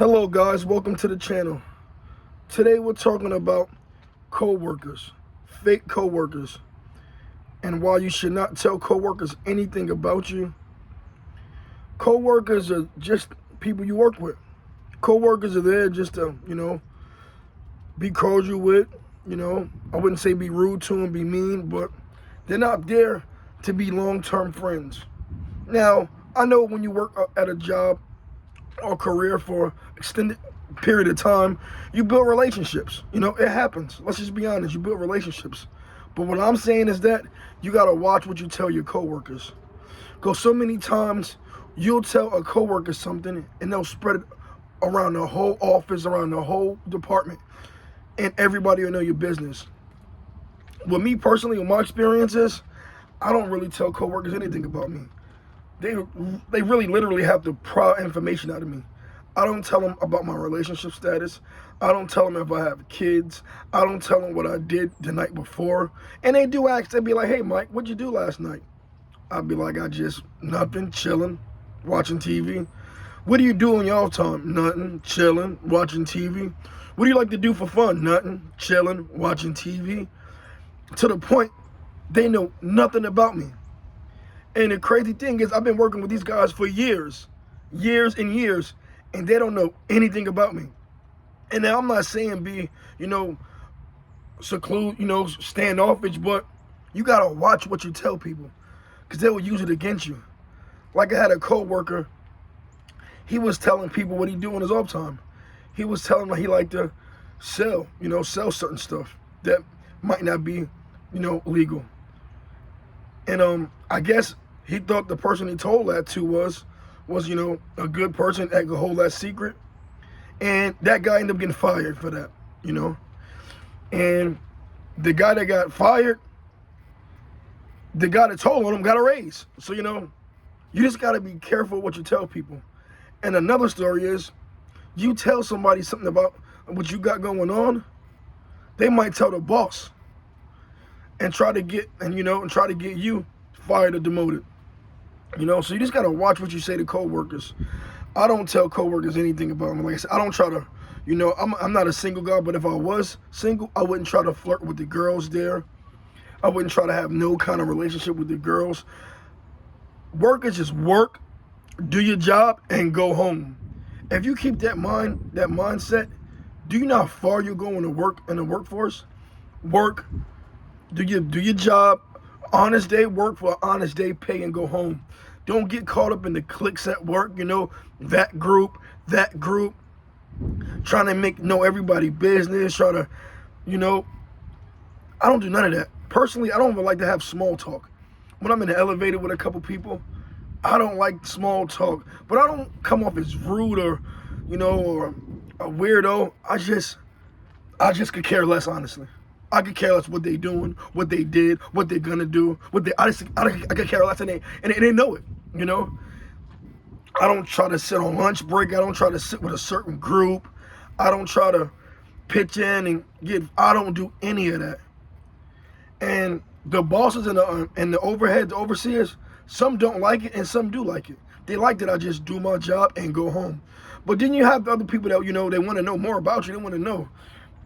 Hello guys, welcome to the channel. Today we're talking about coworkers, fake coworkers, and why you should not tell coworkers anything about you. Coworkers are just people you work with. Coworkers are there just to, be cordial with, I wouldn't say be rude to them, be mean, but they're not there to be long-term friends. Now, I know when you work at a job or career for extended period of time, you build relationships. It happens. Let's just be honest, you build relationships. But what I'm saying is that you gotta watch what you tell your coworkers. Because so many times you'll tell a coworker something and they'll spread it around the whole office, around the whole department, and everybody will know your business. With me personally, with my experiences, I don't really tell coworkers anything about me. They really literally have to pry information out of me. I don't tell them about my relationship status. I don't tell them if I have kids. I don't tell them what I did the night before. And they do ask, they'd be like, hey Mike, what'd you do last night? I'd be like, I just, nothing, chilling, watching TV. What do you do in your off time? Nothing, chilling, watching TV. What do you like to do for fun? Nothing, chilling, watching TV. To the point, they know nothing about me. And the crazy thing is, I've been working with these guys for years and years, and they don't know anything about me. And now I'm not saying be, standoffish, but you gotta watch what you tell people, because they will use it against you. Like I had a coworker, he was telling people what he do in his off time. He was telling them he liked to sell certain stuff that might not be, legal. And I guess he thought the person he told that to was a good person that could hold that secret. And that guy ended up getting fired for that, And the guy that got fired, the guy that told on him got a raise. So, you just got to be careful what you tell people. And another story is, you tell somebody something about what you got going on, they might tell the boss and try to get you fired or demoted. So you just gotta watch what you say to coworkers. I don't tell coworkers anything about them. Like I said, I don't try to, I'm not a single guy, but if I was single, I wouldn't try to flirt with the girls there. I wouldn't try to have no kind of relationship with the girls. Work is just work, do your job, and go home. If you keep that mindset, do you know how far you're going to work in the workforce? Work, do your job, honest day, work for an honest day, pay, and go home. Don't get caught up in the cliques at work, that group, trying to know everybody business, I don't do none of that. Personally, I don't even like to have small talk. When I'm in the elevator with a couple people, I don't like small talk, but I don't come off as rude or a weirdo. I just could care less, honestly. I could care less what they doing, what they did, what they're gonna do, I could care less, and they know it, I don't try to sit on lunch break. I don't try to sit with a certain group. I don't try to pitch in and I don't do any of that. And the bosses and the overhead, the overseers, some don't like it and some do like it. They like that I just do my job and go home. But then you have other people that, they want to know more about you. They want to know.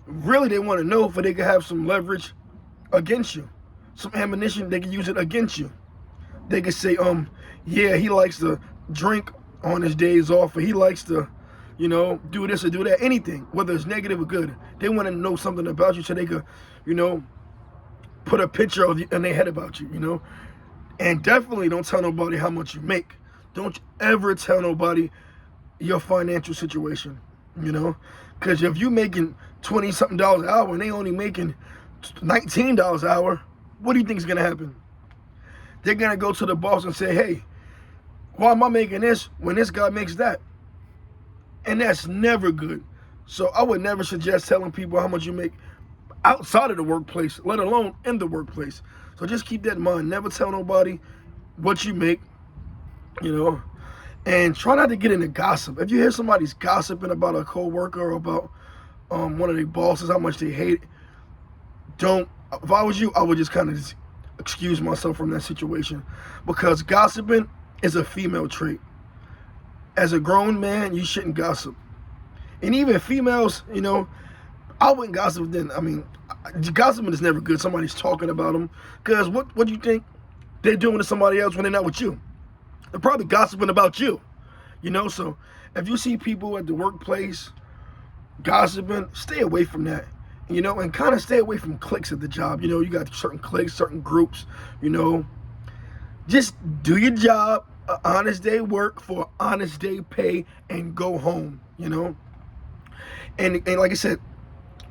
Really, they want to know if they can have some leverage against you. Some ammunition, they can use it against you. They can say, yeah, he likes to drink on his days off, or he likes to, do this or do that. Anything, whether it's negative or good. They want to know something about you so they could, put a picture of you in their head about you, And definitely don't tell nobody how much you make. Don't ever tell nobody your financial situation, Because if you making $20-something an hour and they only making $19 an hour, what do you think is going to happen? They're going to go to the boss and say, hey, why am I making this when this guy makes that? And that's never good. So I would never suggest telling people how much you make outside of the workplace, let alone in the workplace. So just keep that in mind. Never tell nobody what you make, and try not to get into gossip. If you hear somebody's gossiping about a coworker or about one of their bosses, how much they hate it, if I was you, I would just kind of excuse myself from that situation, because gossiping is a female trait. As a grown man, you shouldn't gossip. And even females, I wouldn't gossip then. I mean, gossiping is never good. Somebody's talking about them. Because what do you think they're doing to somebody else when they're not with you? They're probably gossiping about you. So if you see people at the workplace gossiping, stay away from that. And kind of stay away from cliques at the job. You got certain cliques, certain groups, Just do your job, an honest day work for an honest day pay, and go home, And like I said,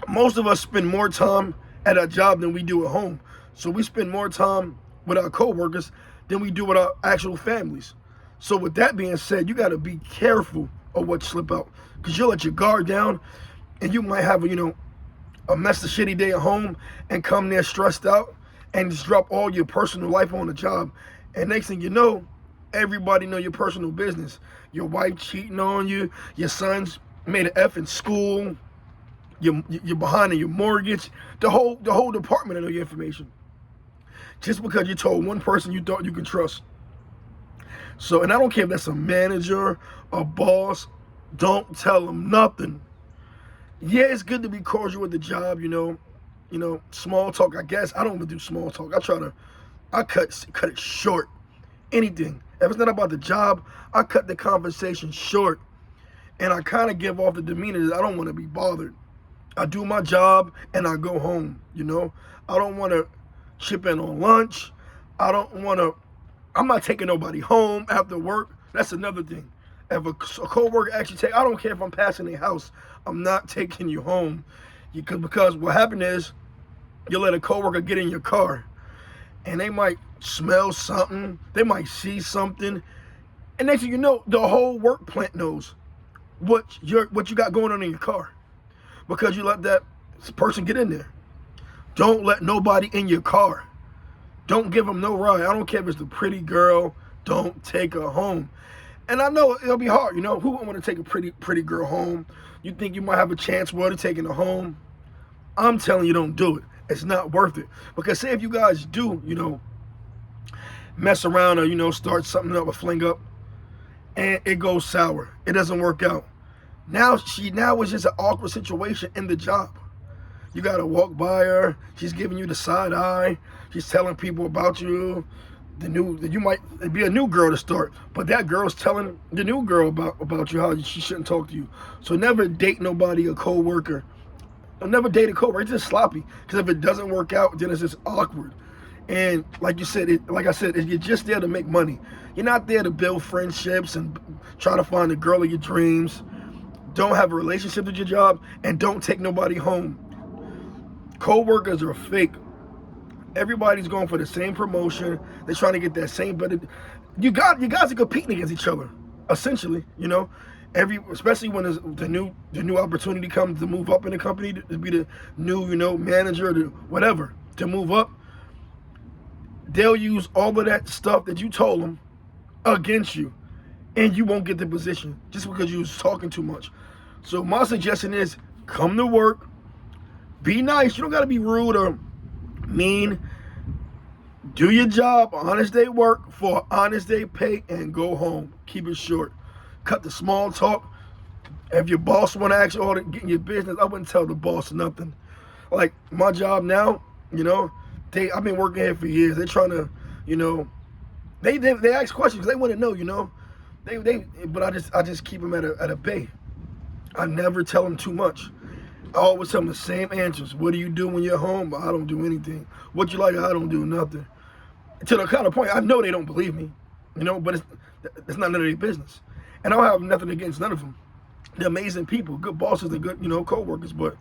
most of us spend more time at our job than we do at home. So we spend more time with our coworkers than we do with our actual families. So with that being said, you got to be careful of what you slip out, because you'll let your guard down, and you might have a mess of shitty day at home and come there stressed out and just drop all your personal life on the job. And next thing you know, everybody know your personal business. Your wife cheating on you, your son's made an F in school, you're behind on your mortgage, the whole department will know your information. Just because you told one person you thought you could trust. So, and I don't care if that's a manager, a boss, don't tell them nothing. Yeah, it's good to be cordial with the job, small talk, I guess. I don't even do small talk. I cut it short. Anything. If it's not about the job, I cut the conversation short. And I kind of give off the demeanor that I don't want to be bothered. I do my job and I go home, I don't want to chip in on lunch. I'm not taking nobody home after work. That's another thing. If a coworker actually I don't care if I'm passing their house, I'm not taking you home. Because what happened is, you let a coworker get in your car, and they might smell something, they might see something, and next thing you know, the whole work plant knows what you got going on in your car, because you let that person get in there. Don't let nobody in your car. Don't give them no ride. I don't care if it's the pretty girl. Don't take her home. And I know it'll be hard. Who wouldn't want to take a pretty girl home? You think you might have a chance of taking her home? I'm telling you, don't do it. It's not worth it. Because say if you guys do, mess around or, start something up or fling up, and it goes sour. It doesn't work out. Now it's just an awkward situation in the job. You got to walk by her. She's giving you the side eye. She's telling people about you. You might be a new girl to start, but that girl's telling the new girl about you, how she shouldn't talk to you. So never date nobody, a coworker. Never date a coworker. It's just sloppy. Because if it doesn't work out, then it's just awkward. And like I said, you're just there to make money. You're not there to build friendships and try to find the girl of your dreams. Don't have a relationship with your job, and don't take nobody home. Coworkers are fake. Everybody's going for the same promotion. They're trying to get that same better. You guys are competing against each other, essentially. Especially when the new opportunity comes to move up in the company, to be the new manager or whatever, to move up. They'll use all of that stuff that you told them against you, and you won't get the position just because you was talking too much. So my suggestion is, come to work, be nice. You don't got to be rude or mean. Do your job, honest day work for honest day pay, and go home. Keep it short. Cut the small talk. If your boss want to ask you all to get in your business, I wouldn't tell the boss nothing. Like my job now, I've been working here for years. They're trying to, they ask questions because they want to know, But I just keep them at a bay. I never tell them too much. I always tell them the same answers. What do you do when you're home? I don't do anything. What you like? I don't do nothing. To the kind of point, I know they don't believe me, but it's not none of their business. And I don't have nothing against none of them. They're amazing people, good bosses, and good, co-workers. But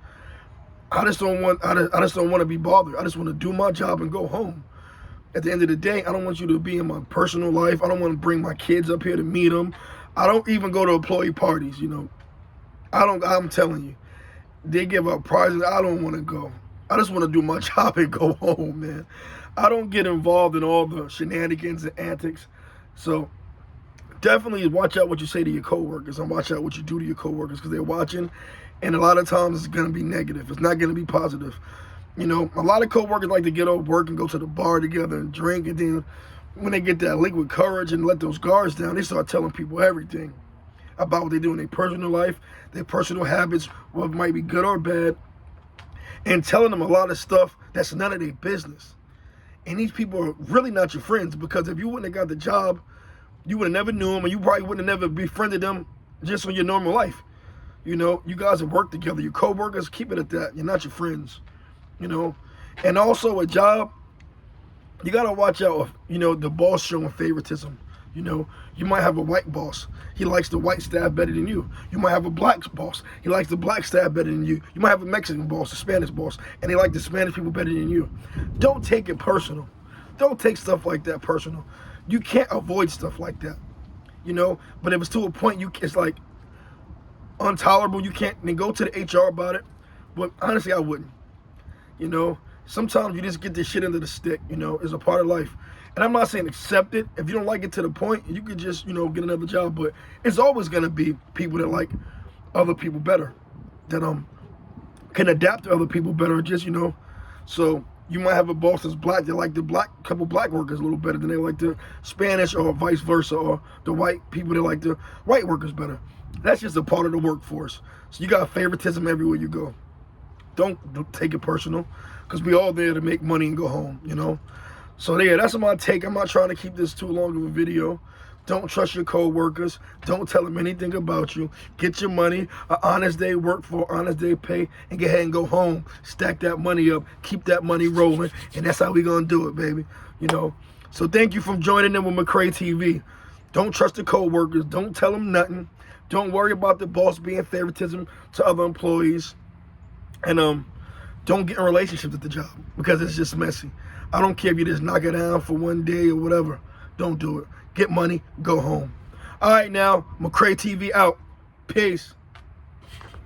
I just don't want to be bothered. I just want to do my job and go home. At the end of the day, I don't want you to be in my personal life. I don't want to bring my kids up here to meet them. I don't even go to employee parties. I'm telling you, they give out prizes. I don't want to go. I just want to do my job and go home, man. I don't get involved in all the shenanigans and antics. So definitely watch out what you say to your coworkers, and watch out what you do to your coworkers, because they're watching, and a lot of times it's going to be negative. It's not going to be positive. A lot of coworkers like to get off work and go to the bar together and drink, and then when they get that liquid courage and let those guards down, they start telling people everything. about what they do in their personal life, their personal habits, what might be good or bad, and telling them a lot of stuff that's none of their business. And these people are really not your friends, because if you wouldn't have got the job, you would have never knew them, and you probably wouldn't have never befriended them just on your normal life. You know, you guys have worked together. Your co-workers, keep it at that. You're not your friends, you know. And also a job, you got to watch out of, you know, the boss showing favoritism. You know, you might have a white boss. He likes the white staff better than you. You might have a black boss. He likes the black staff better than you. You might have a Mexican boss, a Spanish boss, and they like the Spanish people better than you. Don't take it personal. Don't take stuff like that personal. You can't avoid stuff like that, you know. But if it's to a point, it's like intolerable. You can't then go to the HR about it. But honestly, I wouldn't. You know, sometimes you just get this shit under the stick. You know, it's a part of life. And I'm not saying accept it. If you don't like it to the point, you could just, you know, get another job. But it's always gonna be people that like other people better, that can adapt to other people better. Just, you know, so you might have a boss that's black that like the couple black workers a little better than they like the Spanish, or vice versa, or the white people that like the white workers better. That's just a part of the workforce. So you got favoritism everywhere you go. Don't take it personal, because we all there to make money and go home, you know. So yeah, that's my take. I'm not trying to keep this too long of a video. Don't trust your co-workers. Don't tell them anything about you. Get your money, an honest day work for, honest day pay, and get ahead and go home. Stack that money up. Keep that money rolling. And that's how we gonna do it, baby. You know. So thank you for joining in with McCray TV. Don't trust the co-workers. Don't tell them nothing. Don't worry about the boss being favoritism to other employees. And don't get in relationships at the job, because it's just messy. I don't care if you just knock it down for one day or whatever. Don't do it. Get money, go home. All right, now, McCray TV out. Peace.